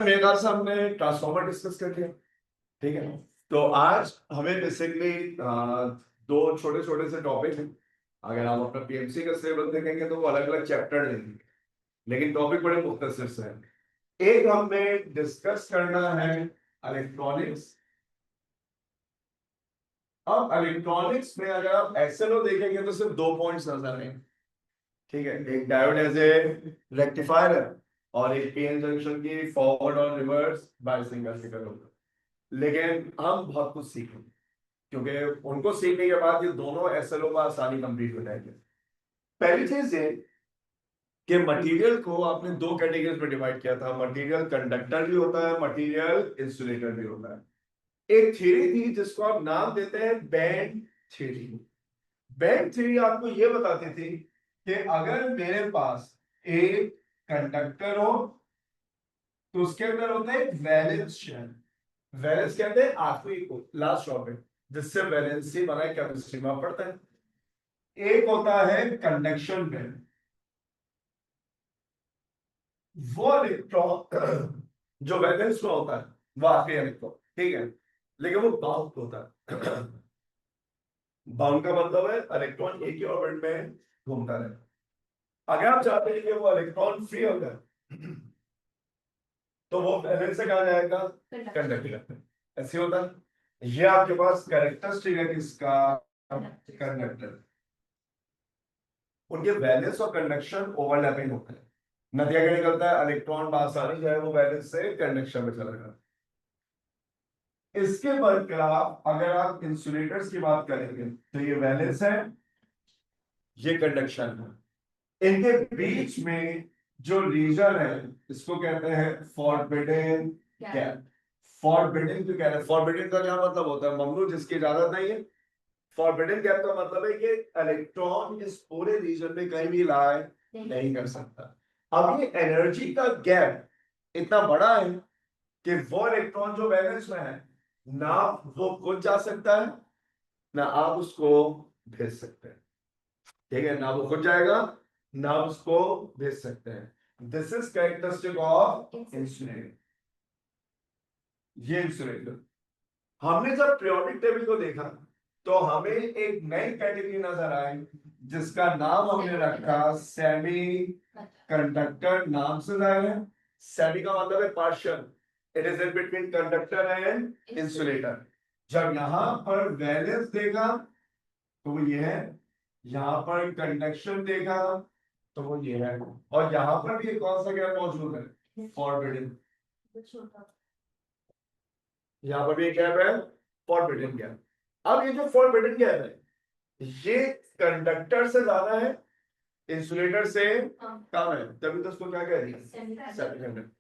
मेरे ख्याल से हमने ट्रांसफॉर्मर डिस्कस कर लिया। ठीक है, तो आज हमें बेसिकली दो छोटे छोटे से टॉपिक हैं। अगर आप अपना पीएमसी का सिलेबस देखेंगे तो वो अलग अलग चैप्टर लेंगे, लेकिन टॉपिक बड़े मुख्तसर से हैं। एक हमें डिस्कस करना है इलेक्ट्रॉनिक्स। अब इलेक्ट्रॉनिक्स में अगर आप एसएलओ देखेंगे तो सिर्फ दो पॉइंट्स नजर आएंगे। ठीक है, एक डायोड एज ए रेक्टिफायर है और एक पीएन जंक्शन की फॉरवर्ड और रिवर्स बायसिंग का फिगर होगा। लेकिन हम बहुत कुछ सीखेंगे, क्योंकि उनको सीखने के बाद ये दोनों एसएलओ का आसानी कंप्लीट हो जाएंगे। पहली चीज ये कि मटेरियल को आपने दो कैटेगरीज में डिवाइड किया था। मटेरियल कंडक्टर भी होता है, मटेरियल इंसुलेटर भी होता है। एक थ्योरी थी जिसको आप नाम देते हैं बैंड थ्योरी। बैंड थ्योरी आपको ये बताती थी कि अगर मेरे पास एक कंडक्टर हो तो उसके अंदर होता है एक वैलेंस शेल। वैलेंस कहते हैं आखिरी को, लास्ट टॉपिक, जिससे वैलेंसी बनाए केमिस्ट्री में पढ़ते हैं। एक होता है कंडक्शन बैंड, वो इलेक्ट्रॉन जो वैलेंस में होता है वो आखिरी इलेक्ट्रॉन। ठीक है, लेकिन वो बाउंड होता है। बाउंड का मतलब है इलेक्ट्रॉन एक ही ऑर्बिट में घूमता रहे। अगर आप चाहते हैं कि वो इलेक्ट्रॉन फ्री हो जाए तो वो वैलेंस से कहा जाएगा कंडक्टर। ऐसे होता है। ये आपके पास कैरेक्टरिस्टिक है किसका? कंडक्टर। उनके वैलेंस और कंडक्शन ओवरलैपिंग होते हैं। नतीजा क्या निकलता है? इलेक्ट्रॉन बासानी जो है वो वैलेंस से कंडक्शन में चला जाता है। इसके बरखिलाफ अगर आप इंसुलेटर्स की बात करेंगे तो ये वैलेंस है, ये कंडक्शन है। इनके बीच में जो रीजन है इसको कहते हैं फॉरबिडन गैप। फॉरबिडन क्यों कह रहे हैं? फॉरबिडन का क्या मतलब होता है? ममनू, जिसकी इजाजत नहीं है। फॉरबिडन गैप का मतलब है कि इलेक्ट्रॉन इस पूरे रीजन में कहीं भी लाई नहीं कर सकता। अब ये एनर्जी का गैप इतना बड़ा है कि वो इलेक्ट्रॉन जो वैलेंस में है, ना वो खुद जा सकता है ना आप उसको भेज सकते हैं। ठीक है, ना वो खुद जाएगा ना उसको भेज सकते हैं। This is characteristic of insulator. ये इंसुलेटर, हमने जब पीरियोडिक टेबल को देखा तो हमें एक नई कैटेगरी नजर आई जिसका नाम हमने रखा सेमी कंडक्टर। नाम से जाहिर है, सेमी का मतलब है partial. It is in between conductor and insulator. जब यहां पर वैलेंस देखा तो वो ये है, यहां पर कंडक्शन देखा तो वो ये है, और यहां पर भी कौन सा गैप मौजूद है? फॉरबिडन। यहाँ पर भी एक गैप है, फॉरबिडन गैप। अब ये जो फॉरबिडन गैप है ये कंडक्टर से ज्यादा है, इंसुलेटर से कम है, तभी तो उसको क्या कह रही है? सेमीकंडक्टर।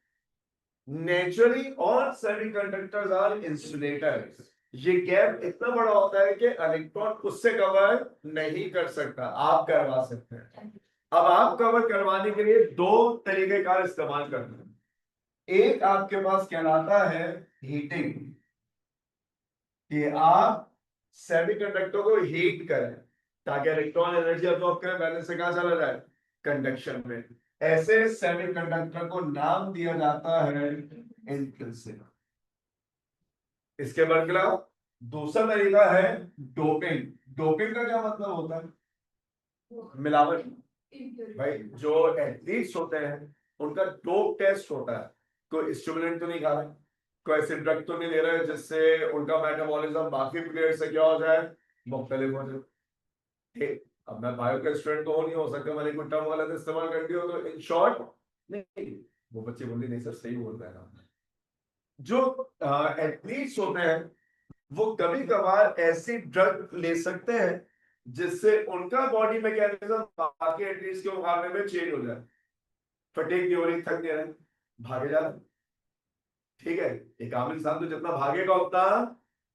नेचुरली और सेमीकंडक्टर्स आर इंसुलेटर्स। ये गैप इतना बड़ा होता है कि इलेक्ट्रॉन उससे कवर नहीं कर सकता, आप करवा सकते हैं। अब आप कवर करवाने के लिए दो तरीके का इस्तेमाल करते हैं। एक आपके पास कहलाता है हीटिंग, कि आप सेमीकंडक्टर को हीट करें ताकि इलेक्ट्रॉन एनर्जी अब्सॉर्ब करे, वैलेंस से कहां चला जाए? कंडक्शन में। ऐसे सेमीकंडक्टर को नाम दिया जाता है इंट्रिंसिक। इसके बरखिलाफ दूसरा तरीका है डोपिंग। डोपिंग का क्या मतलब होता है? मिलावट। भाई जो एथलीट्स होते हैं उनका डोप टेस्ट होता है। कोई स्टिमुलेंट तो नहीं खा रहा, कोई ऐसे ड्रग तो नहीं ले रहा है जिससे उनका मेटाबॉलिज्म बाकी प्लेयर से क्या हो जाए? मुख्तलिफ हो जाए। ठीक, अब मैं बायो का स्टूडेंट तो नहीं हो सकता, मैंने कोई टर्म गलत इस्तेमाल कर दिया हो, तो इन शॉर्ट नहीं, वो बच्चे बोलते नहीं सर सही बोल रहे हैं। जो एथलीट्स होते हैं वो कभी कभार ऐसी ड्रग ले सकते हैं जिससे उनका बॉडी मैकेनिज्म बाकी एथलीट्स के मुकाबले में चेंज हो जाए। फटीग नहीं हो रही, थक नहीं रहे, भागे जा रहे। ठीक है, एक आम इंसान तो जितना भागेगा उतना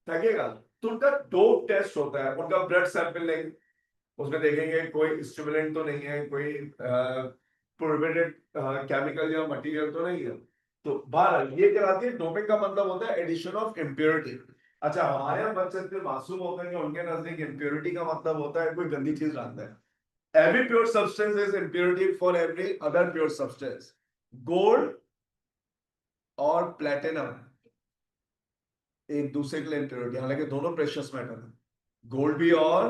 थकेगा। तो उनका डोप टेस्ट होता है, उनका ब्लड सैंपल लेंगे, उसमें देखेंगे कोई स्टिमुलेंट तो नहीं है, कोई प्रोहिबिटेड केमिकल या मटेरियल तो नहीं है। तो बहरहाल ये कहलाती है डोपिंग। का मतलब होता है एडिशन ऑफ इम्प्योरिटी। अच्छा, हमारे यहाँ बच्चे इतने मासूम होते हैं कि उनके नजदीक इम्प्योरिटी का मतलब होता है कोई गंदी चीज डालता है। Every pure substance is impurity for every other pure substance. Gold और प्लेटिनम एक दूसरे के लिए इम्प्योरिटी, हालांकि दोनों प्रेशियस मेटल है, गोल्ड भी और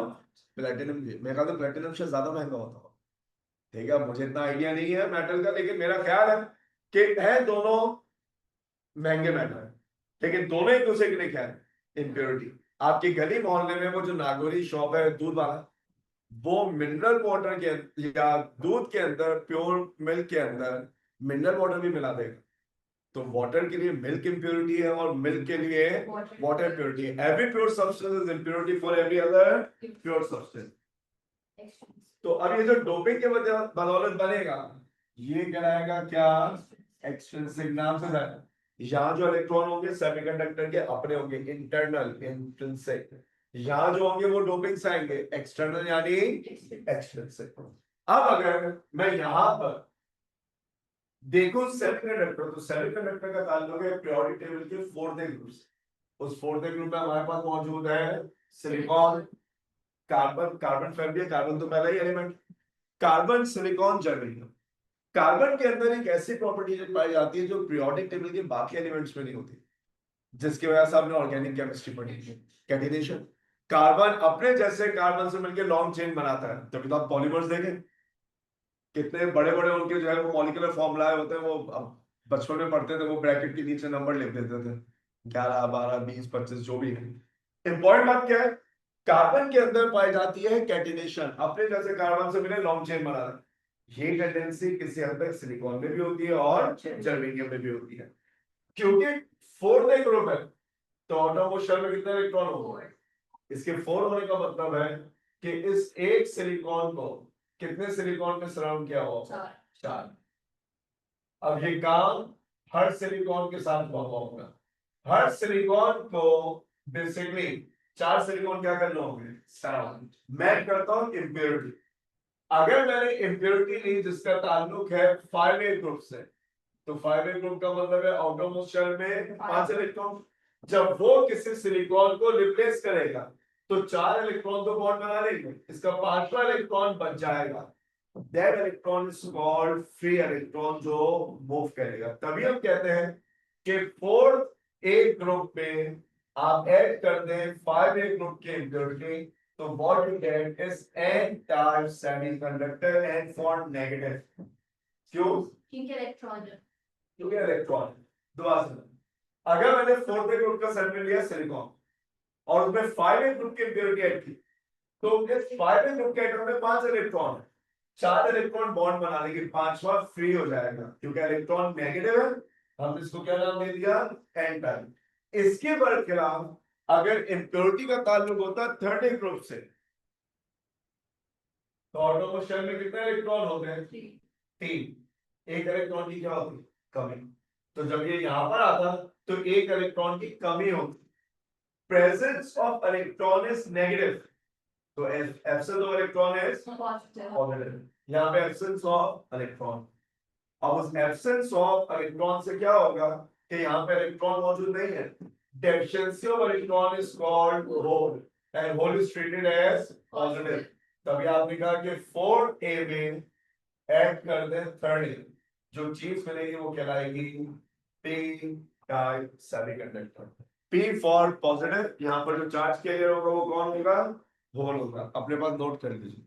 प्लेटिनम भी। मेरे ख्याल से प्लेटिनम से ज्यादा महंगा होता है, ठीक है, मुझे इतना आइडिया नहीं है मेटल का, लेकिन मेरा ख्याल है कि है दोनों महंगे मेटल है, लेकिन दोनों एक दूसरे के लिए क्या है, इम्प्योरिटी। आपकी गली मोहल्ले में वो जो नागौरी शॉप है दूध वाला, वो मिनरल वाटर के या दूध के अंदर, प्योर मिल्क के अंदर मिनरल वाटर भी मिला देगा। तो वाटर के लिए मिल्क इम्प्योरिटी है और मिल्क के लिए वाटर प्योरिटी है। Every pure substance is impurity for every other pure substance. तो अब ये जो डोपिंग के बदौलत बनेगा, ये कहलाएगा क्या, एक्सट्रिंसिक नाम से जाएगा। यहाँ जो इलेक्ट्रॉन होंगे सेमीकंडक्टर के अपने होंगे, इंटरनल इंट्रिंसिक। यहाँ जो होंगे वो डोपिंग से आएंगे, एक्सटर्नल यानी एक्सट्रिंसिक। अब अगर मैं यहाँ पर देखो सेमीकंडक्टर, तो सेमीकंडक्टर का ताल्लुक है पीरियोडिक टेबल के फोर्थ ग्रुप से। उस फोर्थ ग्रुप में हमारे पास मौजूद है silicon, carbon, carbon family, carbon तो पहला ही element, carbon, silicon, germanium. Carbon के अंदर एक ऐसी प्रॉपर्टी पाई जाती है जो पीरियोडिक टेबल के बाकी एलिमेंट्स में नहीं होती, जिसकी वजह से आपने ऑर्गेनिक केमिस्ट्री पढ़ी है, कैटिनेशन। कार्बन अपने जैसे कार्बन से मिलकर लॉन्ग चेन बनाता है, तभी तो आप पॉलीमर्स देखें कितने बड़े बड़े उनके जो है वो मॉलिक्यूलर फॉर्मूला होते हैं, वो बचपन में पढ़ते थे, वो ब्रैकेट के नीचे नंबर लिख देते थे, 11 12 20 25 जो भी है। इंपॉर्टेंट बात क्या है, कार्बन के अंदर पाई जाती है कैटिनेशन, अपने जैसे कार्बन से मिले लॉन्ग चेन बना रहे। ये टेंडेंसी किसी हद तक सिलिकॉन में भी होती है और जर्मेनियम में भी होती है, क्योंकि फोर्थ ग्रुप है, तो ऑटोमोस्ट शेल में कितने इलेक्ट्रॉन होंगे, इसके 4 होने का मतलब है कि इस एक सिलिकॉन को कितने सिलिकॉन में सराउंड किया हुआ, 4। अब ये काम हर सिलिकॉन के साथ हुआ होगा, हर सिलिकॉन को बेसिकली 4 सिलिकॉन क्या करना होंगे, सराउंड। मैं करता हूं इंप्योरिटी, अगर मैंने इंप्योरिटी ली जिसका ताल्लुक है 5A ग्रुप से, तो 5A ग्रुप का मतलब है आउटरमोस्ट शेल में 5 इलेक्ट्रॉन। जब वो किसी सिलिकॉन को रिप्लेस करेगा तो 4 इलेक्ट्रॉन तो बॉन्ड बना लेंगे, इसका 5वां इलेक्ट्रॉन बच जाएगा, that electron is called free electron, जो मूव करेगा। तभी हम कहते हैं कि फोर्थ ए ग्रुप में आप ऐड कर दें 5A ग्रुप के इम्प्योरिटी, तो what you get is n-type semiconductor, n for negative। क्यों, क्योंकि इलेक्ट्रॉन दोबारा से, अगर मैंने 4th ग्रुप का सेगमेंट लिया सिलिकॉन और उसमें 5A ग्रुप की इम्प्योरिटी ऐड की, तो इस 5A ग्रुप के एटम में 5 इलेक्ट्रॉन है, 4 इलेक्ट्रॉन बॉन्ड बना लेंगे, 5वां फ्री हो जाएगा, क्योंकि इलेक्ट्रॉन नेगेटिव है, हम इसको क्या नाम दे दिया, एन टाइप। इसके बरखिलाफ अगर इम्प्योरिटी का ताल्लुक होता 3rd ग्रुप से, तो ऑटोमोस्ट शेल में कितने इलेक्ट्रॉन होते हैं, 3। एक इलेक्ट्रॉन की क्या होती, कमी। तो जब ये यहां पर आता तो एक इलेक्ट्रॉन की कमी होती, presence of electron is negative, तो absence of electron is positive, यहाँ पे एब्सेंस ऑफ इलेक्ट्रॉन। अब उस एब्सेंस ऑफ इलेक्ट्रॉन से क्या होगा कि यहाँ पे इलेक्ट्रॉन मौजूद नहीं है, deficiency of electron is called hole, and hole is treated as positive. तभी आपने कहा कि 4A में ऐड कर दे 3rd, जो चीज मिलेगी वो कहलाएगी P type semiconductor. P for positive, यहाँ पर जो चार्ज कैरियर होगा वो कौन होगा, होल होगा। अपने पास नोट कर लीजिए।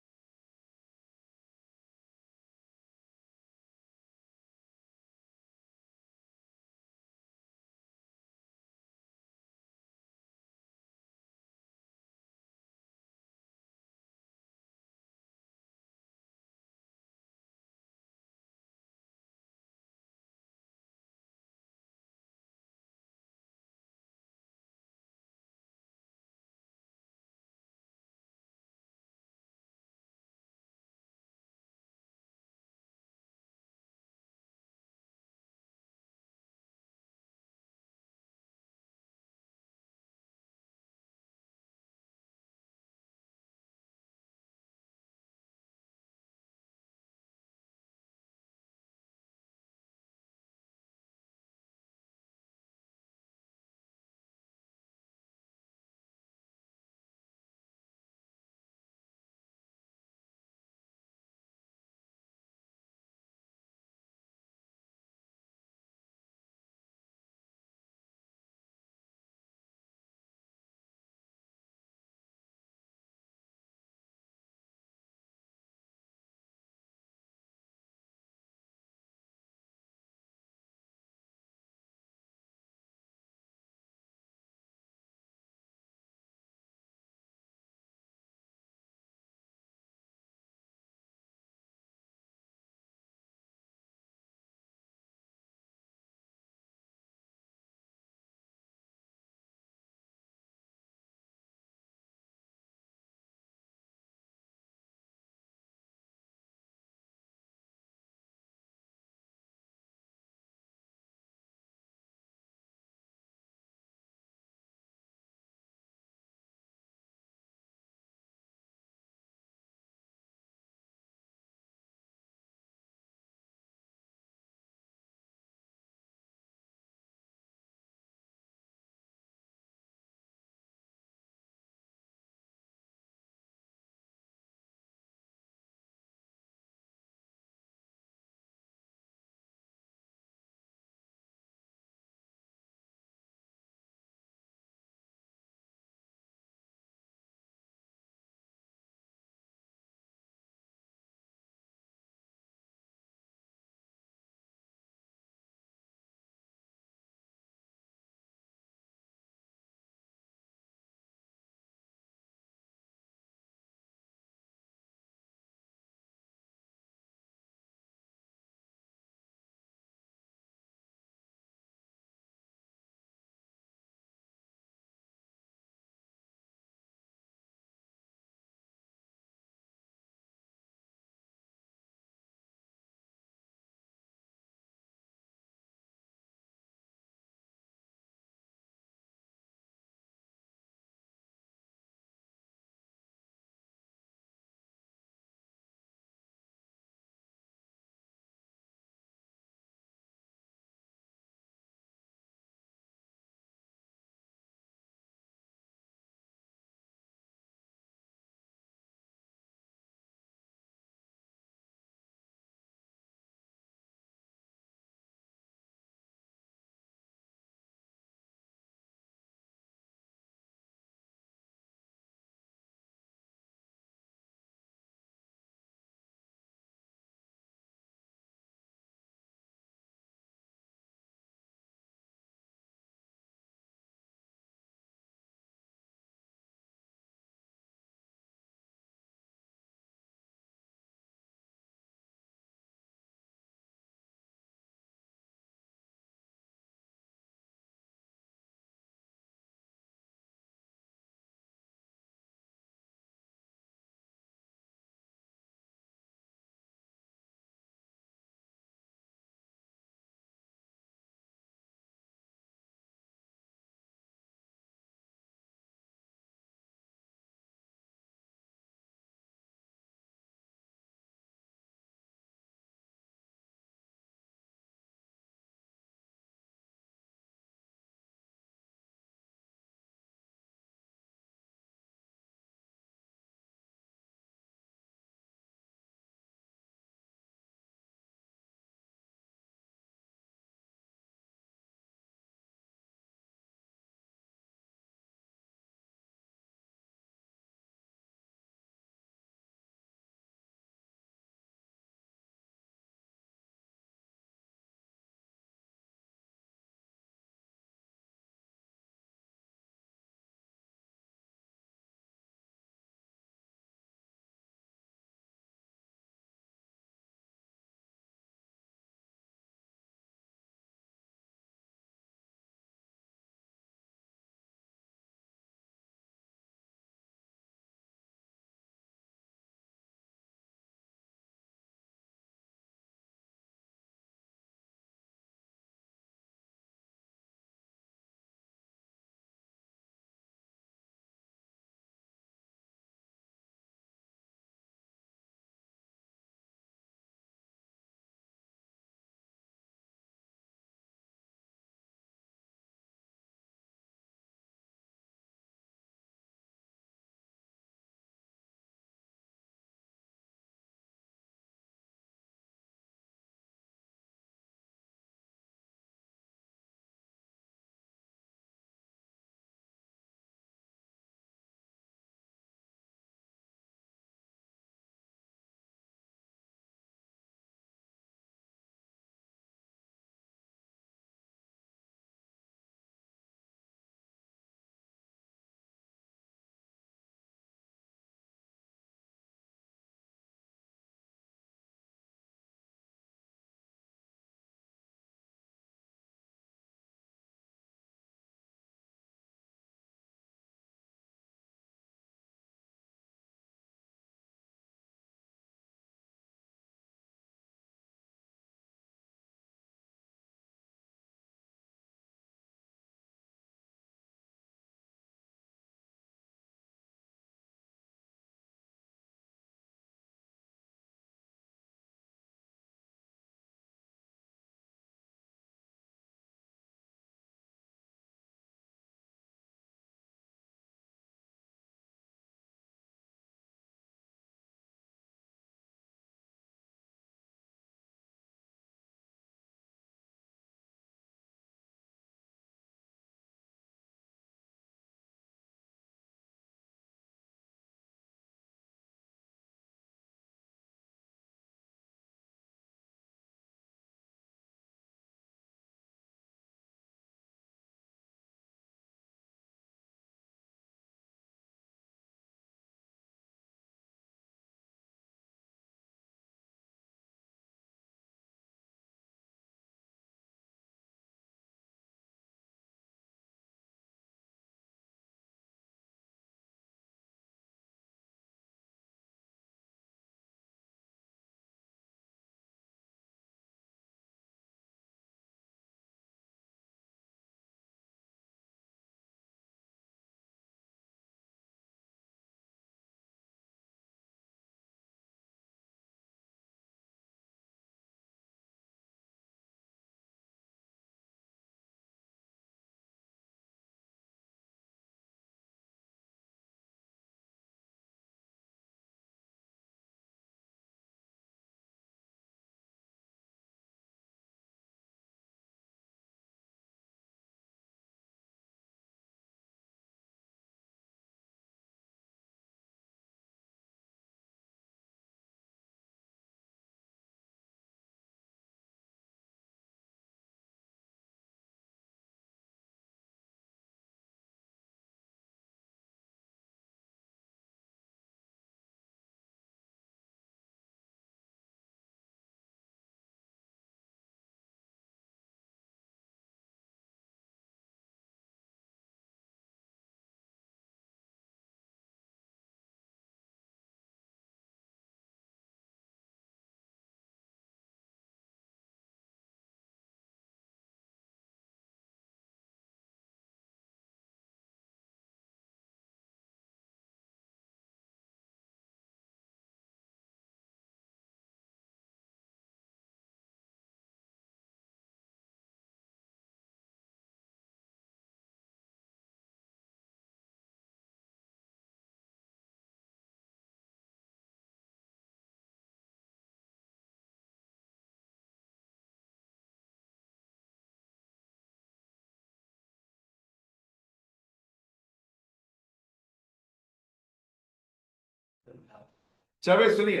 चलो सुनिए,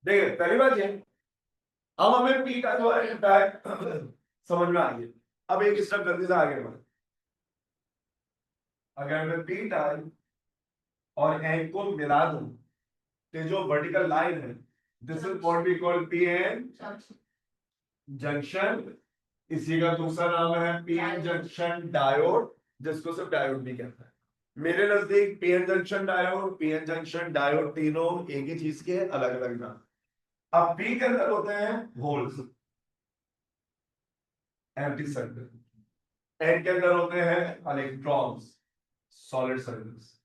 देखिए पहली बात ये, अब हमें पी का जो है इम्पैक्ट समझ में आ गया। अब एक स्टेप जल्दी से आगे बढ़े। अगर मैं पी टाइम और एन को मिला दूं तो जो वर्टिकल लाइन है, this is what we call P N junction. इसी का दूसरा नाम है पी एन जंक्शन डायोड, जिसको सिर्फ डायोड भी कहता है। मेरे नजदीक P N junction diode, P N junction diode तीनों एक ही चीज के अलग अलग नाम। अब पी के अंदर होते हैं होल्स, एम्प्टी सर्कल। एन के अंदर होते हैं electrons, solid circles.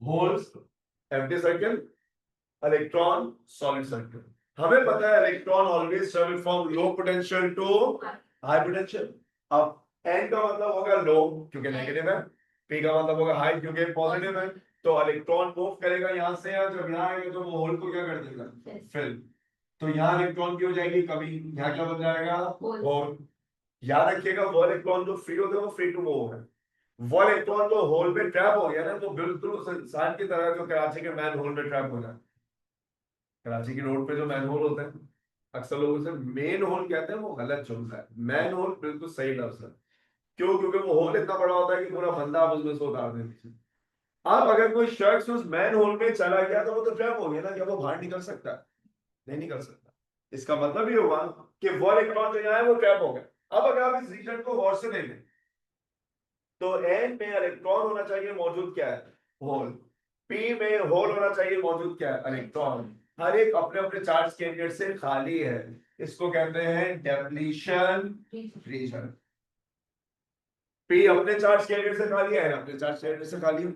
Holes, empty circle, electron, solid circle. हमें पता है electron always travel from low potential to high potential. अब एन का मतलब होगा लो क्योंकि नेगेटिव है, पी का मतलब होगा हाई क्योंकि पॉजिटिव है। तो इलेक्ट्रॉन मूव करेगा यहां से, या जब यहाँ आएगा तो वो होल को क्या कर देगा, फिल। तो यहाँ इलेक्ट्रॉन की हो जाएगी कमी, यहाँ क्या बन जाएगा, होल। याद रखिएगा वो इलेक्ट्रॉन जो फ्री होते हैं वो फ्री टू मूव है। वो इलेक्ट्रॉन तो होल में ट्रैप हो गया ना, तो बिल्कुल उस इंसान की तरह जो कराची के मैन होल में ट्रैप हो जाए। कराची की रोड पे जो मैन होल होते हैं, अक्सर लोग उसे मेन होल कहते हैं, वो गलत चलता है। मैन होल बिल्कुल सही लफ्ज है। क्यों? क्योंकि वो होल इतना बड़ा होता है कि पूरा बंदा आप उसमें से उतार देते हैं। अब अगर कोई शख्स उस मैन होल में चला गया तो वो तो ट्रैप हो गया ना, क्या वो बाहर निकल सकता है? नहीं निकल सकता। इसका मतलब ये हुआ कि वो इलेक्ट्रॉन जो यहाँ है वो ट्रैप हो गया। अब अगर आप इस रीजन को गौर से देखें तो एन में इलेक्ट्रॉन होना चाहिए, मौजूद क्या है, होल। पी में होल होना चाहिए, मौजूद क्या है, इलेक्ट्रॉन। हर एक अपने अपने चार्ज कैरियर से खाली है। इसको कहते हैं डेप्लीशन रीजन। पी अपने चार्ज कैरियर से खाली है, अपने चार्ज कैरियर से खाली है।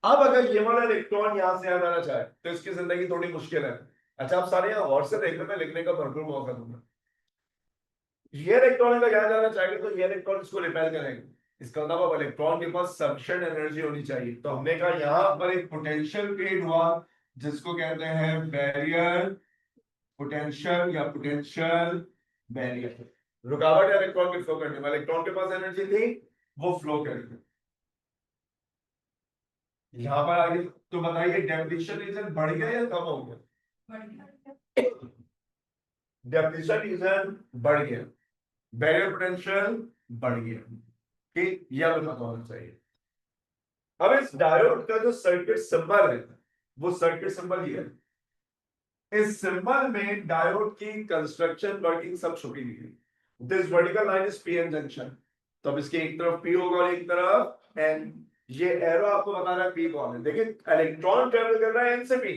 अब अगर ये वाला इलेक्ट्रॉन यहां से आना चाहे तो इसकी जिंदगी थोड़ी मुश्किल है। अच्छा, आप सारे यहाँ गौर से देख रहे, मैं लिखने का भरपूर मौका दूंगा। ये इलेक्ट्रॉन का यहाँ जाना चाहिए तो ये इलेक्ट्रॉन इसको रिपेल करेंगे। इसका मतलब अब इलेक्ट्रॉन के पास सफिशिएंट एनर्जी होनी चाहिए। तो हमने कहा यहाँ पर एक पोटेंशियल क्रिएट हुआ, जिसको कहते हैं बैरियर पोटेंशियल या पोटेंशियल बैरियर। रुकावट है इलेक्ट्रॉन के फ्लो करने में। इलेक्ट्रॉन के पास एनर्जी थी, वो फ्लो करेंगे। यहाँ पर आगे तो बताइए डेफिनेशन रीजन बढ़ गया या कम हो गया? डेफिनेशन रीजन बढ़ गया, बैरियर पोटेंशियल बढ़ गया। कि यह हमें पता होना चाहिए। अब इस डायोड का जो सर्किट सिंबल है वो सर्किट सिंबल ये है। इस सिंबल में डायोड की कंस्ट्रक्शन वर्किंग सब छुपी हुई है। This vertical line is PN junction. तो अब इसके एक तरफ पी होगा और एक तरफ एन। ये एरो आपको बता रहा है पी कौन है। देखिए इलेक्ट्रॉन ट्रेवल कर रहा है एन से पी,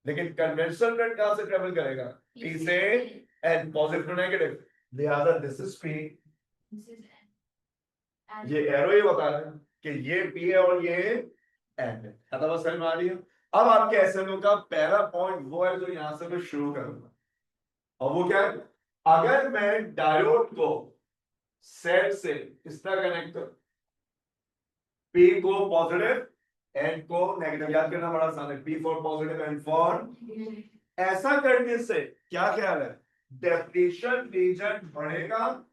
लेकिन कन्वेंशनल करंट कहां से ट्रेवल करेगा, पी से एन, पॉजिटिव टू नेगेटिव। लिहाजा दिस इज पी, ये एरो ये बता रहा है कि ये पी है और ये एन है। खत्म समझ में आ रही है? अब आपके एसएमओ का पहला पॉइंट वो है जो यहां से मैं शुरू करूंगा, और वो क्या है? अगर मैं डायोड को सेट से इस तरह कनेक्ट करूं, पी को पॉजिटिव एन को नेगेटिव, याद करना बड़ा आसान है, P for positive N for. ऐसा करने से क्या ख्याल है, डेप्लीशन रीजन बढ़ेगा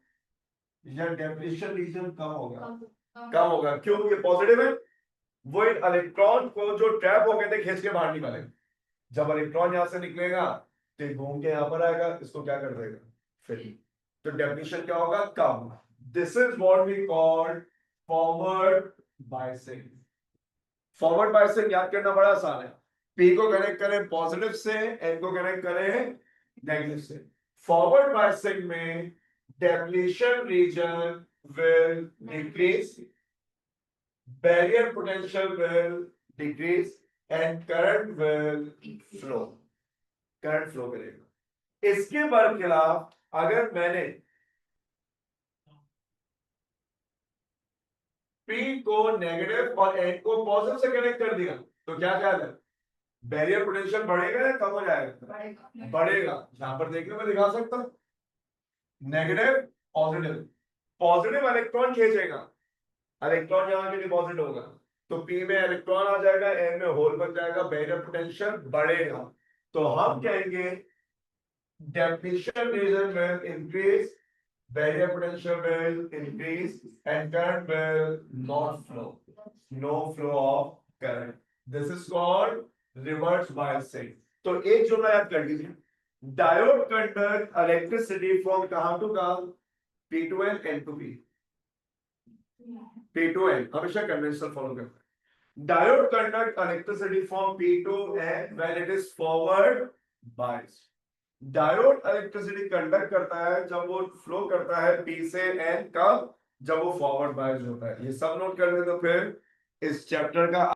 या डेप्लीशन रीजन कम होगा? कम होगा। क्यों? ये पॉजिटिव है, वो इलेक्ट्रॉन को जो ट्रैप हो गए थे खींच के बाहर निकालेगा। जब इलेक्ट्रॉन यहां से निकलेगा तो ये घूम के यहां पर आएगा, इसको क्या कर देगा, फिर। तो डेफिनेशन क्या होगा, come. This is what we call forward biasing. Forward biasing याद करना बड़ा आसान है। पी को कनेक्ट करें पॉजिटिव से, एन को कनेक्ट करें नेगेटिव से। फॉरवर्ड बायसिंग में depletion region will decrease, barrier potential will decrease and current will flow, current flow करेगा। इसके बरखिलाफ अगर मैंने पी को नेगेटिव और एन को पॉजिटिव से कनेक्ट कर दिया तो क्या ख्याल है, बैरियर पोटेंशियल बढ़ेगा या कम हो जाएगा? बढ़ेगा। यहां पर देखिए मैं दिखा सकता हूं, नेगेटिव पॉजिटिव, पॉजिटिव इलेक्ट्रॉन खींचेगा, इलेक्ट्रॉन यहां के डिपॉजिट होगा तो पी में इलेक्ट्रॉन आ जाएगा, एन में होल बन जाएगा, बैरियर पोटेंशियल बढ़ेगा। तो हम कहेंगे डेफिनेशन रीजन में increase barrier potential will increase and current will not flow. No flow of current. This is called reverse biasing. तो एक जुमला याद कर लीजिए, डायोड कंडक्ट इलेक्ट्रिसिटी फ्रॉम कहां टू कहां, P2N N2P, P2N हमेशा कन्वेंशनल फॉलो करते हैं. Diode conduct electricity from P to N when it is forward biased. Diode electricity conduct करता है जब वो फ्लो करता है P से N, कब, जब वो फॉरवर्ड बायस्ड होता है. ये सब नोट कर ले तो फिर इस चैप्टर का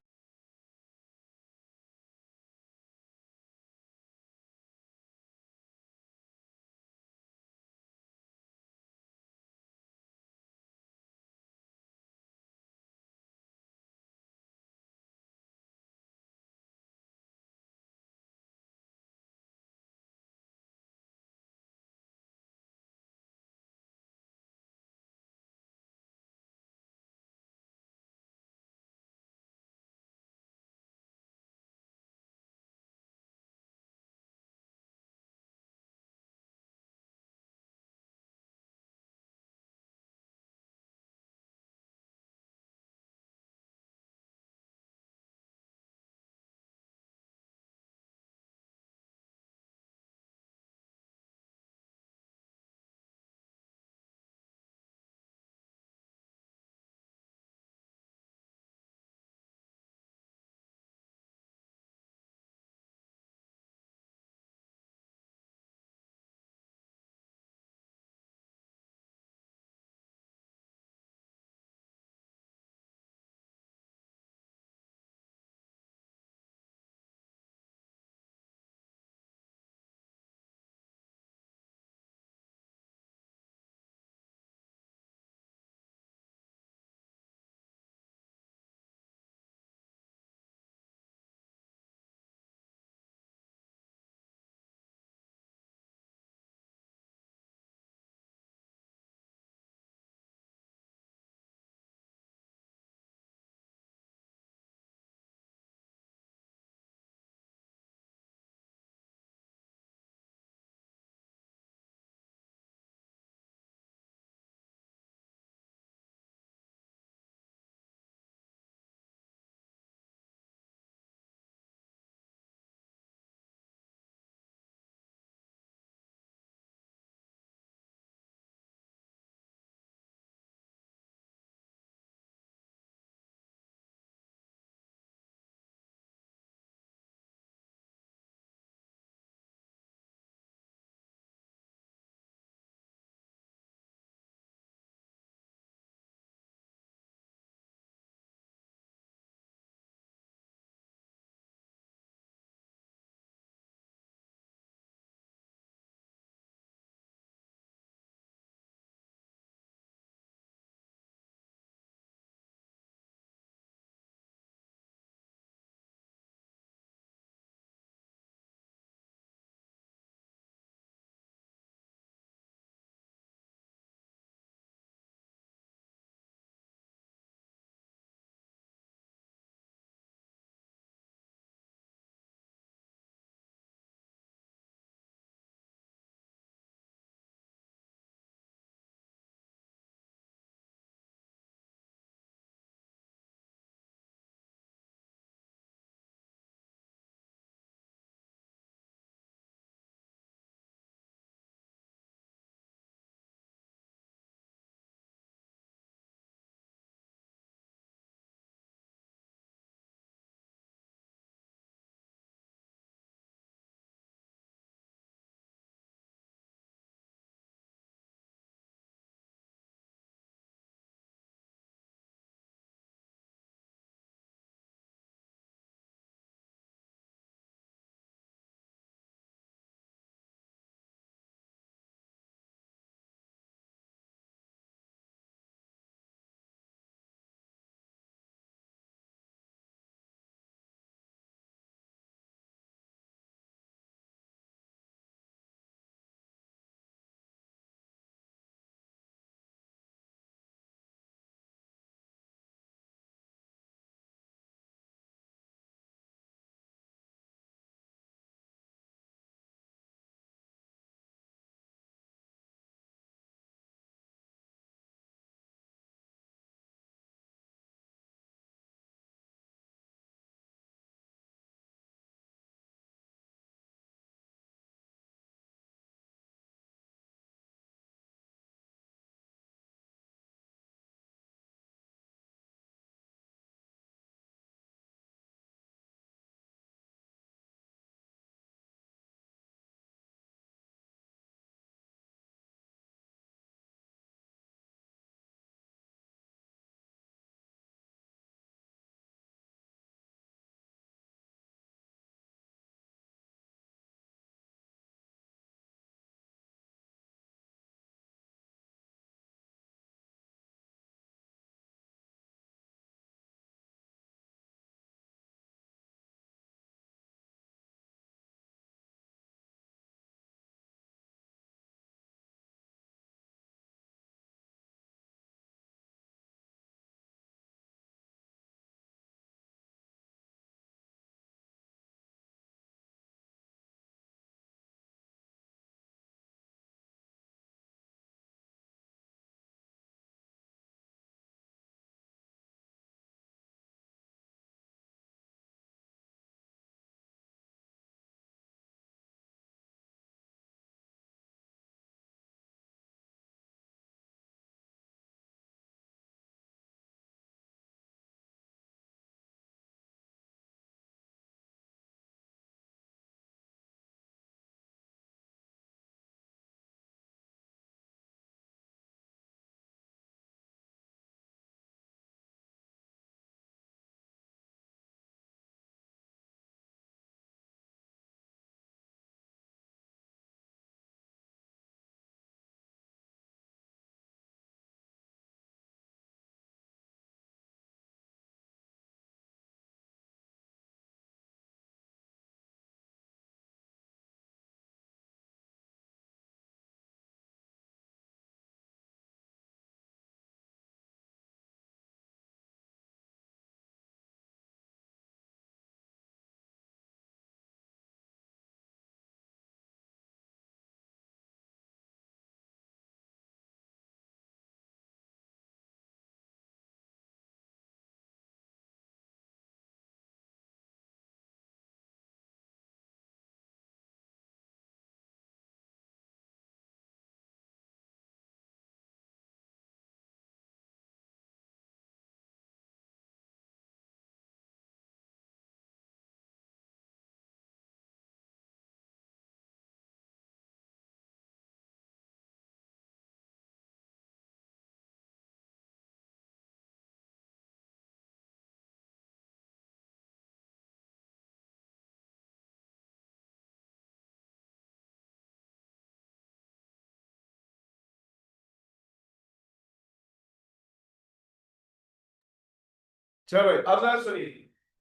चलो भाई अब जरा सुनिए,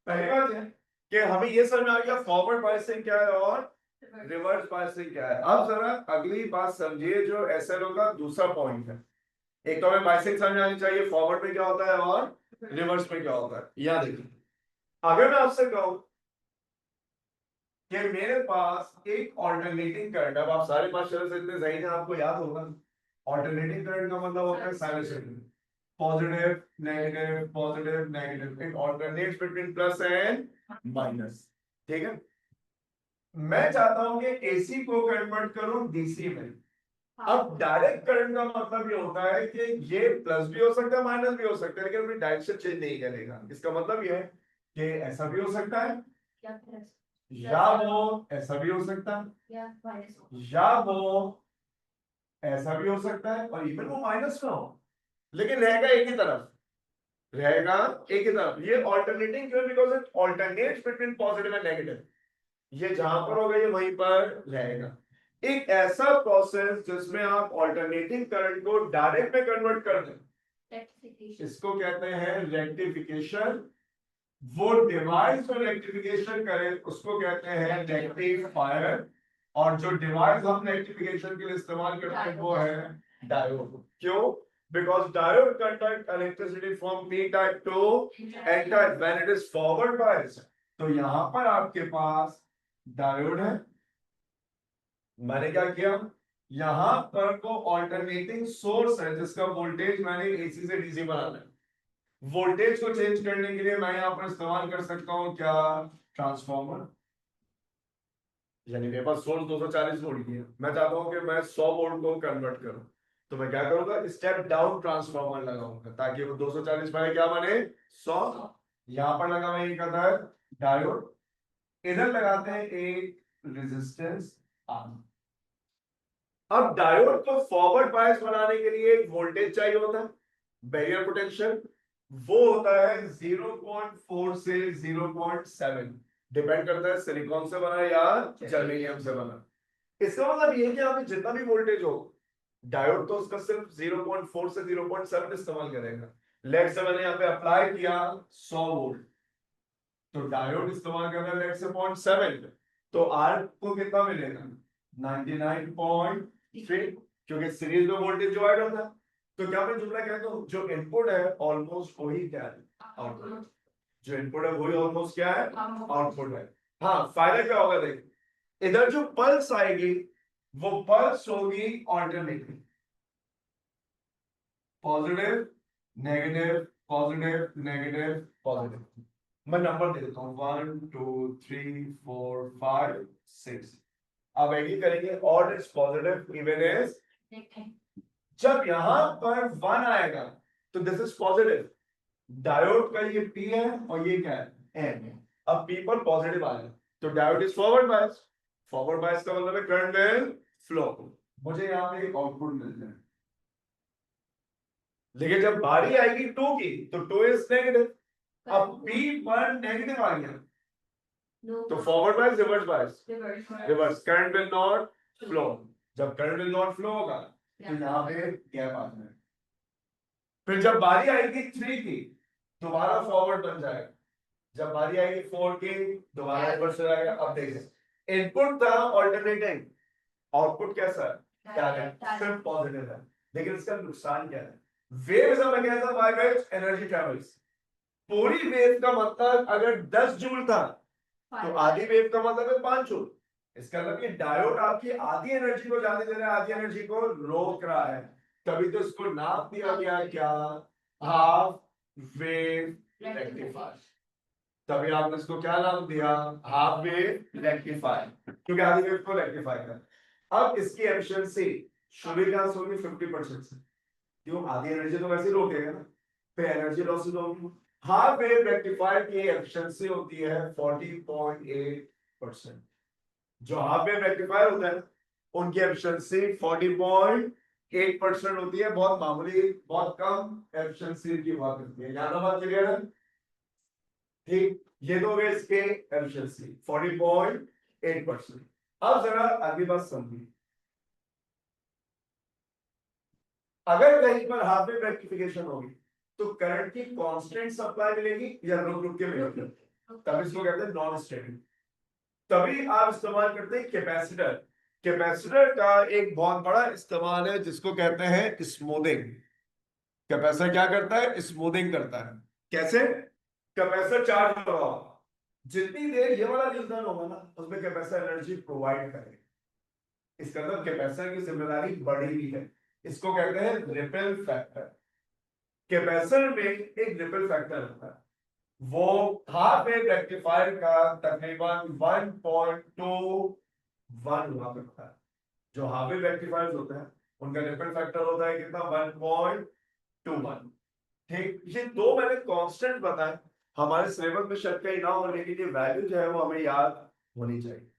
पहली बात है कि हमें ये समझ में आ गया फॉरवर्ड बायसिंग क्या है और रिवर्स बायसिंग क्या है। अब जरा अगली बात समझिए जो एसएलओ का दूसरा पॉइंट है। एक तो हमें बायसिंग समझ में आनी चाहिए फॉरवर्ड में क्या होता है और रिवर्स में क्या होता है। यहाँ देखिए, अगर मैं आपसे कहूं कि मेरे पास एक ऑल्टरनेटिंग करंट, अब आप सारे मास्टर से इतने सही हैं आपको याद होगा, ऑल्टरनेटिंग करंट का मतलब होता है sinusoidal, positive negative positive negative, it alternates between plus and minus. ठीक है, मैं चाहता हूं कि एसी को कन्वर्ट करूं डीसी में। अब डायरेक्ट करंट का मतलब ये होता है कि ये प्लस भी हो सकता है माइनस भी हो सकता है, लेकिन अपनी डायरेक्शन चेंज नहीं करेगा। इसका मतलब ये है कि ऐसा भी हो सकता है या वो ऐसा भी हो सकता है या वो ऐसा भी हो सकता है और इवन वो माइनस में हो, लेकिन रहेगा एक ही तरफ, रहेगा एक ही तरफ। ये ऑल्टरनेटिंग क्यों? Because it alternates between positive and negative. ये जहां पर होगा ये वहीं पर रहेगा। एक ऐसा प्रोसेस जिसमें आप ऑल्टरनेटिंग करंट को डायरेक्ट में कन्वर्ट कर दें, इसको कहते हैं रेक्टिफिकेशन। वो डिवाइस जो रेक्टिफिकेशन करे उसको कहते हैं रेक्टिफायर। और जो डिवाइस हम रेक्टिफिकेशन के लिए इस्तेमाल करते हैं वो है डायोड। क्यों? because diode conduct electricity from p type to n type when it is forward biased। तो यहां पर आपके पास डायोड है, मैंने क्या किया, यहां पर वो ऑल्टरनेटिंग सोर्स है जिसका वोल्टेज मैंने एसी से डीसी बनाना है। वोल्टेज को चेंज करने के लिए मैं यहां पर इस्तेमाल कर सकता हूं क्या, ट्रांसफार्मर। यानी मेरे पास सोर्स 240 वोल्ट की है, मैं चाहता हूं कि मैं 100 वोल्ट को कन्वर्ट करूं, तो मैं क्या करूंगा, स्टेप डाउन ट्रांसफार्मर लगाऊंगा ताकि वो 240 बने क्या बने 100। यहां पर लगा हुआ एक अदर डायोड, इधर लगाते हैं एक रेजिस्टेंस आर। अब डायोड को फॉरवर्ड बायस बनाने के लिए एक वोल्टेज चाहिए होता है, बैरियर पोटेंशियल। वो होता है 0.4 से 0.7, डिपेंड करता है सिलिकॉन से बना या जर्मेनियम से बना। इसका मतलब ये है कि यहाँ पे जितना भी वोल्टेज हो, डायोड तो उसका सिर्फ 0.4 से 0.7 इस्तेमाल करेगा। लेट से मैंने यहाँ पे अप्लाई किया 100 वोल्ट, तो डायोड इस्तेमाल कर रहा है लेट से 0.7, तो आर को कितना मिलेगा 99.3, क्योंकि सीरीज में वोल्टेज डिवाइड होता है। तो क्या मैं जुमला कहता हूं, जो इनपुट है ऑलमोस्ट वही क्या है आउटपुट, जो इनपुट है वही ऑलमोस्ट क्या है आउटपुट है। हाँ, फायदा क्या होगा देख, इधर जो पल्स आएगी वो पल्स होगी alternating, positive negative positive negative positive. मैं नंबर दे देता हूँ 1 2 3 4 5 6। अब एग्री करेंगे, odd is positive, even is. जब यहां पर 1 आएगा तो दिस इज पॉजिटिव, डायोड का ये पी है और ये क्या है एन है। अब पी पर पॉजिटिव आएगा तो diode is forward bias. Forward bias का मतलब है करंट विल फ्लो। मुझे यहां पे एक आउटपुट मिलता है, लेकिन जब बारी आएगी 2 की तो 2 इज नेगेटिव। अब पी पर नेगेटिव आ गया तो forward bias reverse bias, reverse, current will not flow. जब करंट विल नॉट फ्लो होगा तो यहाँ पे गैप आ जाएगा। फिर जब बारी आएगी 3 की दोबारा फॉरवर्ड बन जाएगा, जब बारी आएगी 4 की दोबारा रिवर्स हो जाएगा। अब देखिए, इनपुट था ऑल्टरनेटिंग, आउटपुट कैसा है डायरेक्ट, सिर्फ पॉजिटिव है। लेकिन इसका नुकसान क्या है, wave is a mechanism by which energy travels. पूरी वेव का मतलब अगर 10 जूल था तो आधी वेव का मतलब है 5 जूल। इसका मतलब ये डायोड आपकी आधी एनर्जी को जाने दे रहा है, आधी एनर्जी को रोक रहा है। तभी तो इसको नाम दिया गया क्या, हाफ वेव रेक्टिफायर। तभी आपने इसको क्या नाम दिया, हाफ वेव रेक्टिफायर, क्योंकि आधी वेव को रेक्टिफाई कर। अब इसकी एफिशिएंसी शुरू कहां से होगी 50% से, क्यों, आधी एनर्जी तो वैसे ही रोकेगा ना, फिर एनर्जी लॉसेस होगी। हाफ वेव रेक्टिफायर की एफिशिएंसी होती है 40.8%। जो हाफ वेव रेक्टिफायर होता है उनकी एफिशिएंसी 40.8% होती है, बहुत मामूली, बहुत कम एफिशिएंसी की बात करती है। ज्यादा बात क्लियर है? ठीक, ये दो वे इसके एफिशिएंसी 40.8%। अब जरा अगली बात समझिए, अगर कहीं पर हाफ वेव रेक्टिफिकेशन होगी तो करंट की कांस्टेंट सप्लाई मिलेगी या रुक रुक के मिलेगी, तब इसको कहते हैं नॉन स्टेडी। तभी आप इस्तेमाल करते हैं कैपेसिटर। कैपेसिटर का एक बहुत बड़ा इस्तेमाल है जिसको कहते हैं स्मूथिंग। कैपेसिटर क्या करता है? स्मूथिंग करता है। कैसे? कैपेसिटर चार्ज हो रहा होगा, जितनी देर ये वाला रीजन होगा ना उसमें कैपेसिटर एनर्जी प्रोवाइड करेगा। इसका मतलब कैपेसिटर की जिम्मेदारी बड़ी भी है। इसको कहते हैं रिपल फैक्टर। कैपेसिटर में एक रिपल फैक्टर होता है, वो हाफ वेव रेक्टिफायर का तकरीबन 1.21 हुआ करता है। जो हाफ वेव रेक्टिफायर्स होते हैं उनका रिपल फैक्टर होता है कितना? 1.21। ठीक, ये दो मैंने कांस्टेंट बताए। हमारे सिलेबस में शायद कहीं ना हो, लेकिन ये वैल्यू जो है वो हमें याद होनी चाहिए।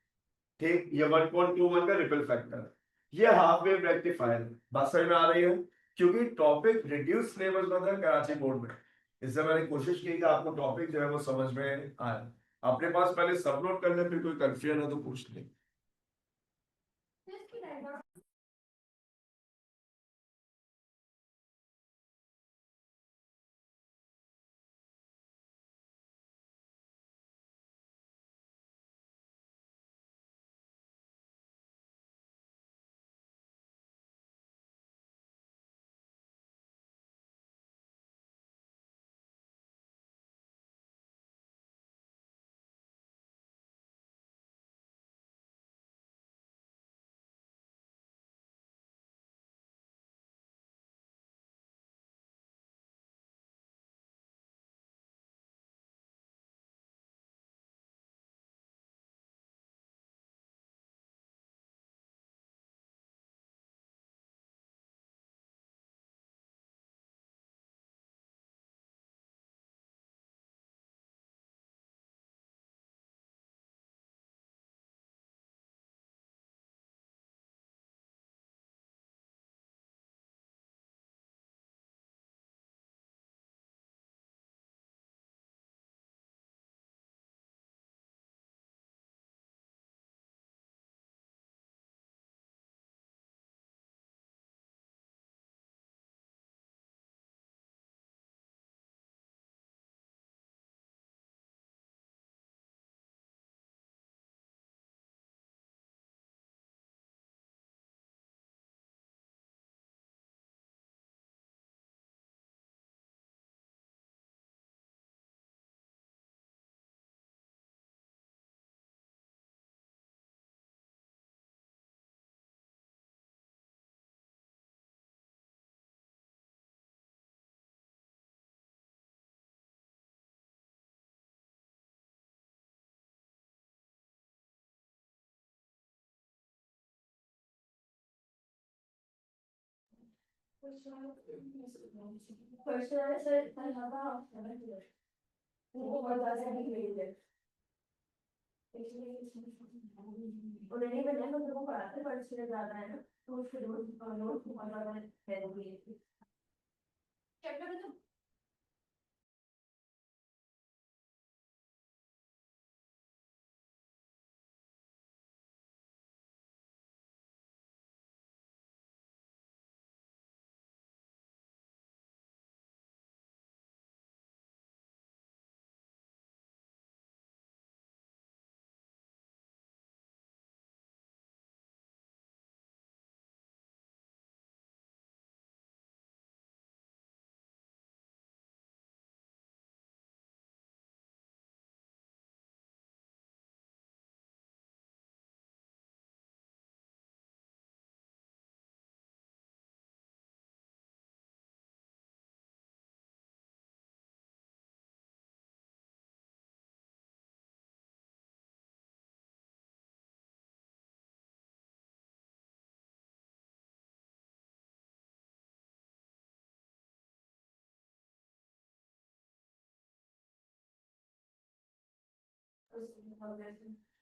ठीक, ये 1.21 का रिपल फैक्टर, ये हाफ वेव रेक्टिफायर। बात समझ में आ रही है? क्योंकि टॉपिक रिड्यूस सिलेबस में था कराची बोर्ड में, इससे मैंने कोशिश की कि आपको टॉपिक जो है वो समझ में आए। अपने पास पहले सब नोट कर ले, फिर कोई कंफ्यूजन हो तो पूछ ले।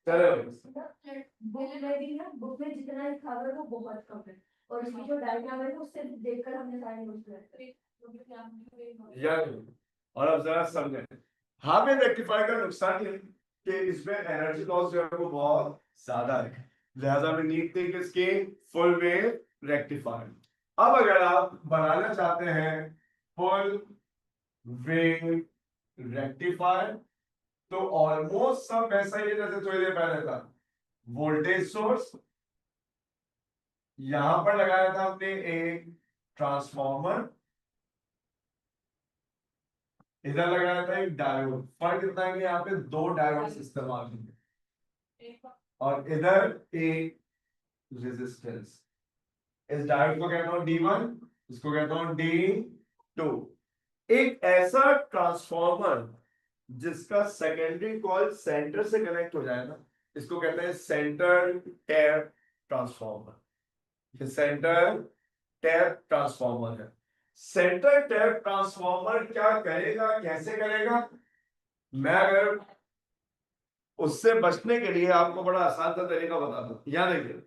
चलो, बुक में भी ना, बुक में जितना लिखा हुआ है वो बहुत कम है, और इसकी जो डायग्राम है उससे देखकर हमने सारे नोट्स बनाए। यार और अब जरा समझें, हाँ में रेक्टिफायर का नुकसान ये है कि इसमें एनर्जी लॉस जो है वो बहुत ज्यादा है, लिहाजा में नीड थी कि इसकी फुल वेव रेक्टिफायर। अब अगर आप बनाना चाहते हैं फुल वेव रेक्टिफायर। तो ऑलमोस्ट सब वैसा ही है जैसे थोड़ी देर पहले था। वोल्टेज सोर्स, यहां पर लगाया था हमने एक ट्रांसफॉर्मर, इधर लगाया था एक डायोड। फर्क इतना है कि यहाँ पे दो डायोड इस्तेमाल होंगे और इधर एक रेजिस्टेंस। इस डायोड को कहता हूं D1, इसको कहता हूं D2। एक ऐसा ट्रांसफॉर्मर जिसका सेकेंडरी कॉइल सेंटर से कनेक्ट हो जाए ना, इसको कहते हैं सेंटर टैप ट्रांसफॉर्मर। ये सेंटर टैप ट्रांसफॉर्मर है। सेंटर टैप ट्रांसफॉर्मर क्या करेगा, कैसे करेगा? मैं अगर उससे बचने के लिए आपको बड़ा आसान सा तरीका बता दूं। याद देखिए,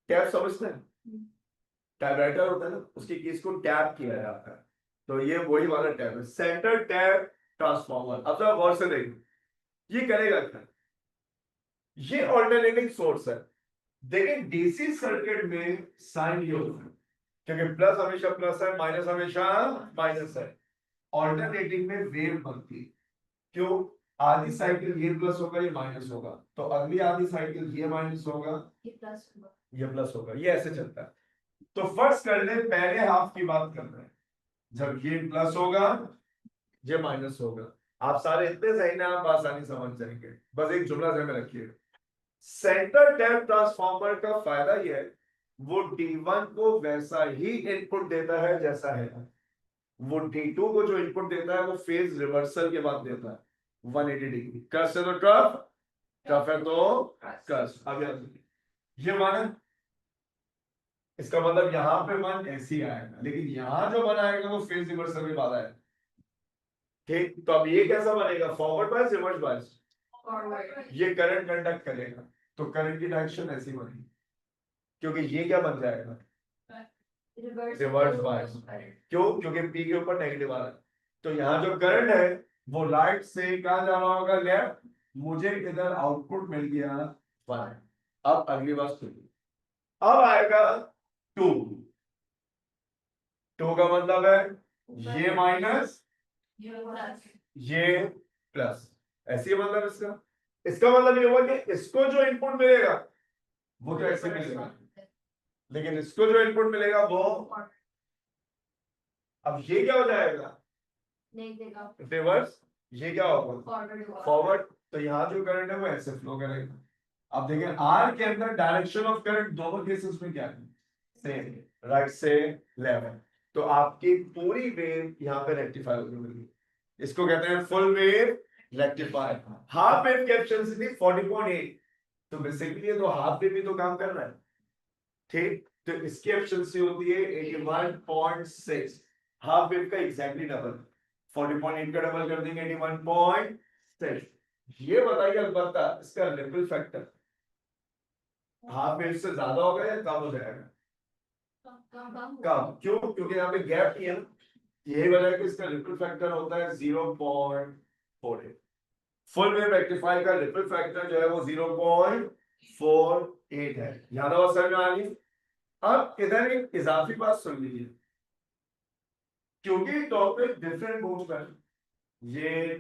टैप समझते हैं? टाइपराइटर होता है ना, उसकी कीज को टैप किया जाता है, तो ये वही वाला टैप है, सेंटर टैप ट्रांसफॉर्मर। अब जरा गौर से देखिए ये करेगा क्या। ये ऑल्टरनेटिंग सोर्स है। देखिए डीसी सर्किट में साइन ये होता है, क्योंकि प्लस हमेशा प्लस है, माइनस हमेशा माइनस है। ऑल्टरनेटिंग में वेव बनती है। क्यों? आधी साइकिल ये प्लस होगा, ये माइनस होगा, तो अगली आधी साइकिल ये माइनस होगा, ये प्लस होगा, ये ऐसे चलता है। तो फर्स्ट कर ले, पहले हाफ की बात कर रहे हैं, जब ये प्लस होगा ये माइनस होगा। आप सारे इतने सही ना, आप आसानी समझ जाएंगे। बस एक जुमला ध्यान में रखिए, सेंटर टैप ट्रांसफॉर्मर का फायदा यह है, वो D1 को वैसा ही इनपुट देता है जैसा है। वो D2 को जो इनपुट देता है वो फेज रिवर्सल के बाद देता है 180 डिग्री। कस है तो टफ, टफ है तो कस। अब ये वन है, इसका मतलब यहां पे वन ऐसे ही आएगा, लेकिन यहां जो वन आएगा वो फेज रिवर्सल के बाद आएगा। ठीक, तो अब ये कैसा बनेगा? Forward bias, reverse bias. ये करंट कंडक्ट करेगा, तो करंट की डायरेक्शन ऐसी बनेगी, क्योंकि ये क्या बन जाएगा? Reverse bias. क्यों? क्योंकि पी के ऊपर नेगेटिव आ रहा है, तो यहाँ जो करंट है वो राइट से कहां जा रहा होगा? लेफ्ट। मुझे इधर आउटपुट मिल गया 1। अब अगली बात सुनिए, अब आएगा 2। 2 का मतलब है ये माइनस ये प्लस, ऐसे ही मतलब इसका। इसका मतलब ये हुआ कि इसको जो इनपुट मिलेगा वो तो ऐसे मिलेगा, लेकिन इसको जो इनपुट मिलेगा वो, अब ये क्या हो जाएगा? रिवर्स। ये क्या होगा? फॉरवर्ड। तो यहाँ जो करंट है वो ऐसे फ्लो करेगा। अब देखिए आर के अंदर डायरेक्शन ऑफ करंट दोनों केसेस में क्या है? सेम, राइट से लेफ्ट। तो आपकी पूरी वेव यहाँ पे रेक्टिफाई होगी। इसको कहते हैं full wave rectifier. Half wave की एफिशिएंसी थी 40.8, तो बेसिकली ये तो हाफ वेव भी तो काम कर रहा है। ठीक, तो इसकी एफिशिएंसी होती है 81.6। हाफ वेव का एग्जैक्टली डबल, 40.8 का डबल कर देंगे 81.6। ये बताइए अलबत्ता इसका रिपल फैक्टर हाफ वेव से ज्यादा होगा या कम हो जाएगा? कम। क्यों? क्योंकि यहाँ पे गैप नहीं है ना। यही वजह है कि इसका रिपल फैक्टर होता है 0.48। फुल वेव रेक्टिफायर का रिपल फैक्टर जो है वो 0.48 है। ज्यादा बात समझ में आ रही? अब इधर एक इजाफी बात सुन लीजिए, क्योंकि टॉपिक डिफरेंट बोर्ड पर, ये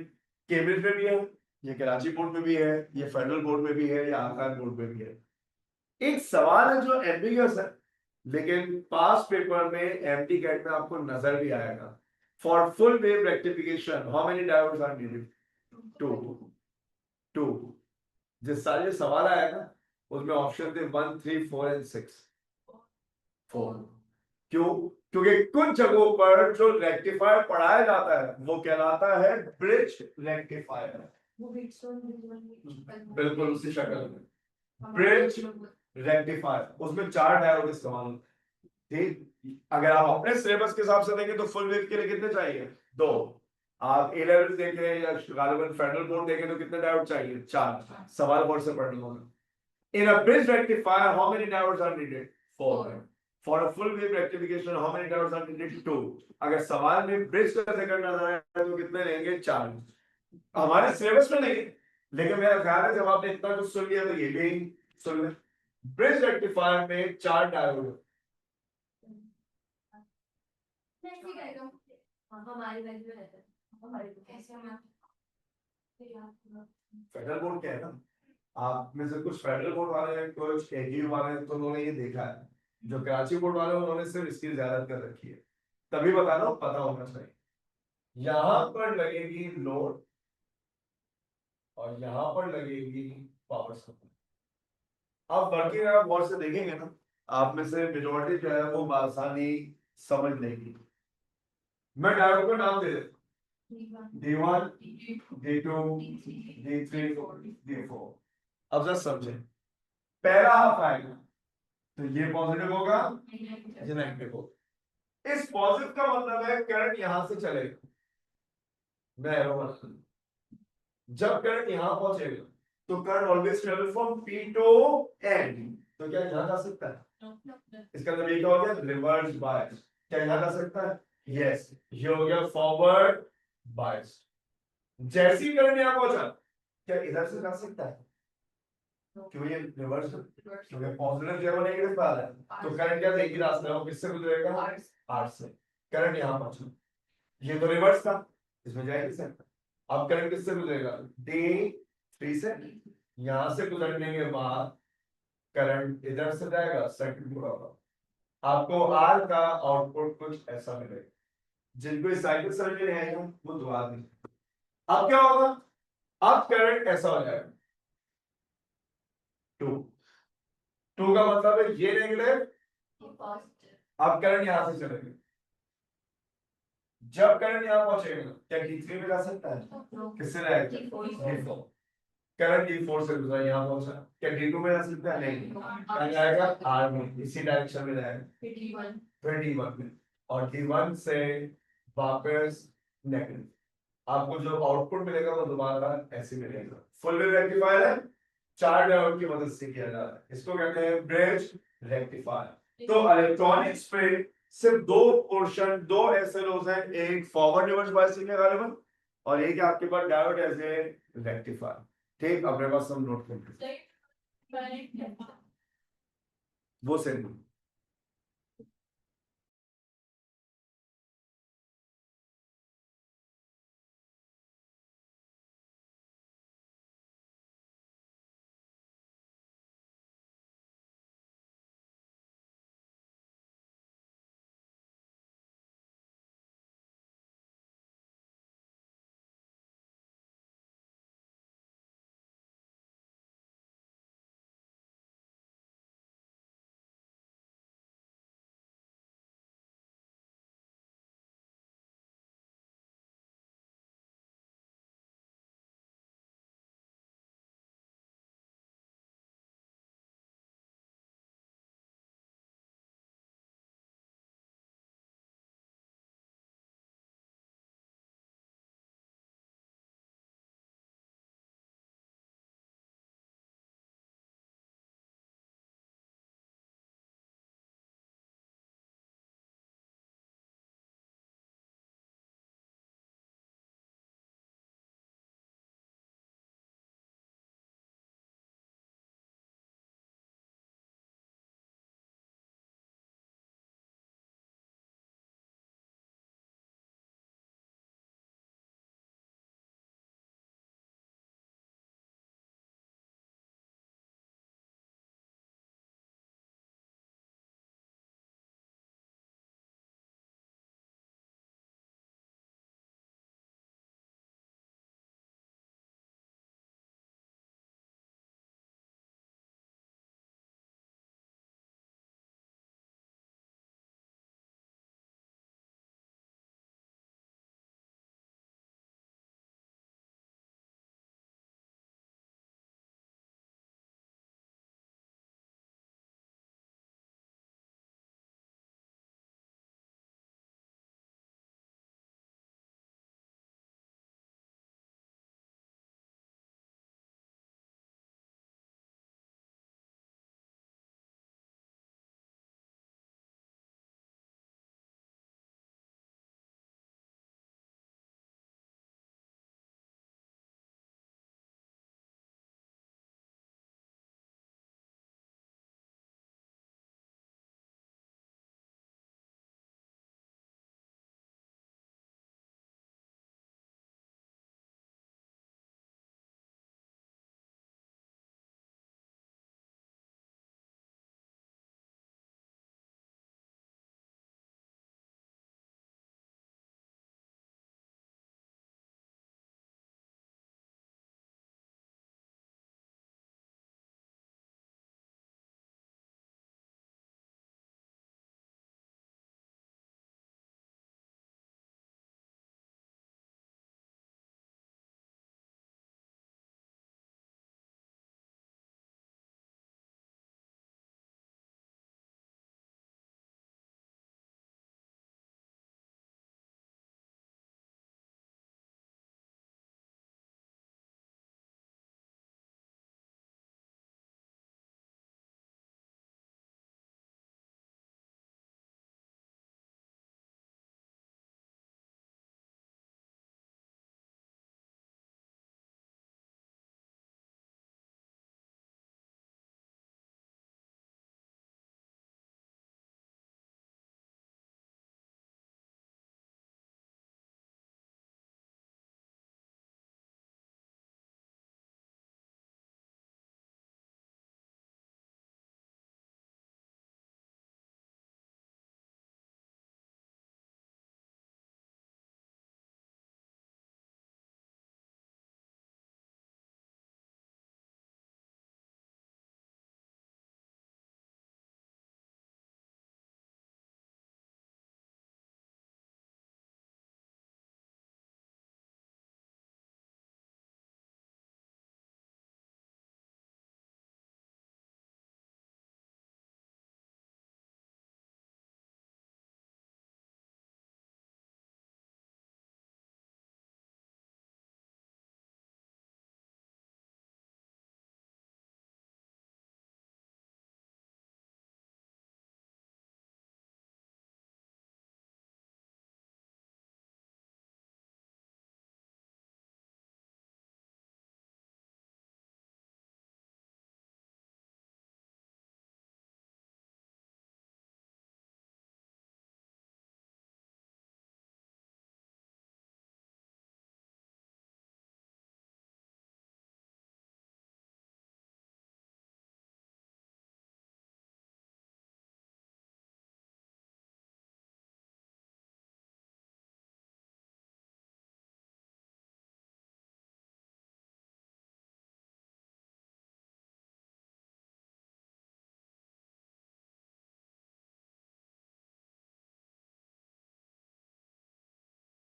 केम्ब्रिज में भी है, ये कराची बोर्ड में भी है, ये फेडरल बोर्ड में भी है, या आकाश बोर्ड में भी है। एक सवाल है जो एम्बिगस है, लेकिन पास पेपर में एमटी कैट में आपको नजर भी आएगा। For full wave rectification how many diodes are needed? 2। जिस साल ये सवाल आया था उसमें ऑप्शन थे 1, 3, 4 एंड 6। 4। क्यों? क्योंकि कुछ जगहों पर जो रेक्टिफायर पढ़ाया जाता है वो कहलाता है ब्रिज रेक्टिफायर। बिल्कुल उसी शक्ल में ब्रिज रेक्टिफायर, उसमें 4 डायोड इस्तेमाल होते हैं। ठीक, अगर आप अपने सिलेबस के हिसाब से देखें तो फुल वेव के लिए कितने चाहिए? 2। आप ए लेवल देखें या गालिबन फेडरल बोर्ड देखें तो कितने डायोड चाहिए? 4। सवाल बोर्ड से पढ़ना होगा। In a bridge rectifier, how many diodes are needed? 4. For a full wave rectification, how many diodes are needed? 2. अगर सवाल में ब्रिज कैसे करना है तो कितने लेंगे? 4। हमारे सिलेबस में नहीं, लेकिन मेरा ख्याल है जब आपने इतना कुछ सुन लिया तो ये भी सुन ले। ब्रिज रेक्टिफायर में 4 डायोड। हमारी वैल्यू में रहता है हमारे कैसे हम फेडरल बोर्ड क्या है ना, आप में से कुछ फेडरल बोर्ड वाले हैं, कुछ एग्री वाले हैं, तो उन्होंने ये देखा है। जो कराची बोर्ड वाले हैं, उन्होंने सिर्फ इसकी ज्यादा कर रखी है, तभी बता रहा हूँ, पता होना चाहिए। यहाँ पर लगेगी लोड और यहाँ पर लगेगी पावर सप्लाई। अब वर्किंग आप गौर से देखेंगे ना, आप में से मेजोरिटी जो है वो आसानी समझ लेगी। मैं डायग्राम का नाम दे देता हूं, D1 D2 D3 D4। अब जरा समझे, पहला हाफ आएगा तो ये पॉजिटिव होगा, ये नेगेटिव होगा। इस पॉजिटिव का मतलब है करंट यहां से चलेगा, मैं एरो बना, जब करंट यहां पहुंचेगा तो current always travel from P to N, तो क्या यहां जा सकता है? इसका मतलब ये क्या हो गया, रिवर्स बायस। क्या यहां जा सकता है? यस, ये हो गया फॉरवर्ड बायस। जैसी करंट यहां पहुंचा, क्या इधर से जा सकता है? क्यों ये रिवर्स, क्योंकि पॉजिटिव जो है वो नेगेटिव आ रहा है, तो करंट क्या एक ही रास्ता है, वो किससे गुजरेगा? R से। करंट यहां पहुंचा, ये तो रिवर्स था, इसमें जाएगी सर। अब करंट किससे गुजरेगा? D3 से। यहां से गुजरने के बाद करंट इधर से जाएगा, सर्किट पूरा होगा। आपको R का आउटपुट कुछ ऐसा मिलेगा। जिनको इस साइकिल समझ में नहीं आएगा वो दुआ दें। अब क्या होगा? अब करंट ऐसा हो जाएगा 2 का मतलब है ये नेगेटिव, अब करंट यहां से चलेगा। जब करंट यहां पहुंचेगा क्या D3 में जा सकता है? किससे जाएगा? D4। करंट D4 से गुजरा, यहां पहुंचा, क्या D2 में जा सकता है? नहीं, कहां जाएगा? R में, इसी डायरेक्शन में जाएगा, फिर D1 में, और D1 से वापस नेगेटिव। आपको जो आउटपुट मिलेगा वो दोबारा ऐसे मिलेगा। फुल वेव रेक्टिफायर है, 4 डायोड की मदद से किया जा रहा है, इसको कहते हैं ब्रिज रेक्टिफायर। तो इलेक्ट्रॉनिक्स पे सिर्फ 2 पोर्शन, 2 एसएलओस हैं, एक फॉरवर्ड रिवर्स बायसिंग है गालिबन, और एक आपके पास डायोड एज ए रेक्टिफायर। ठीक, अपने पास सब नोट करते हैं वो सेम।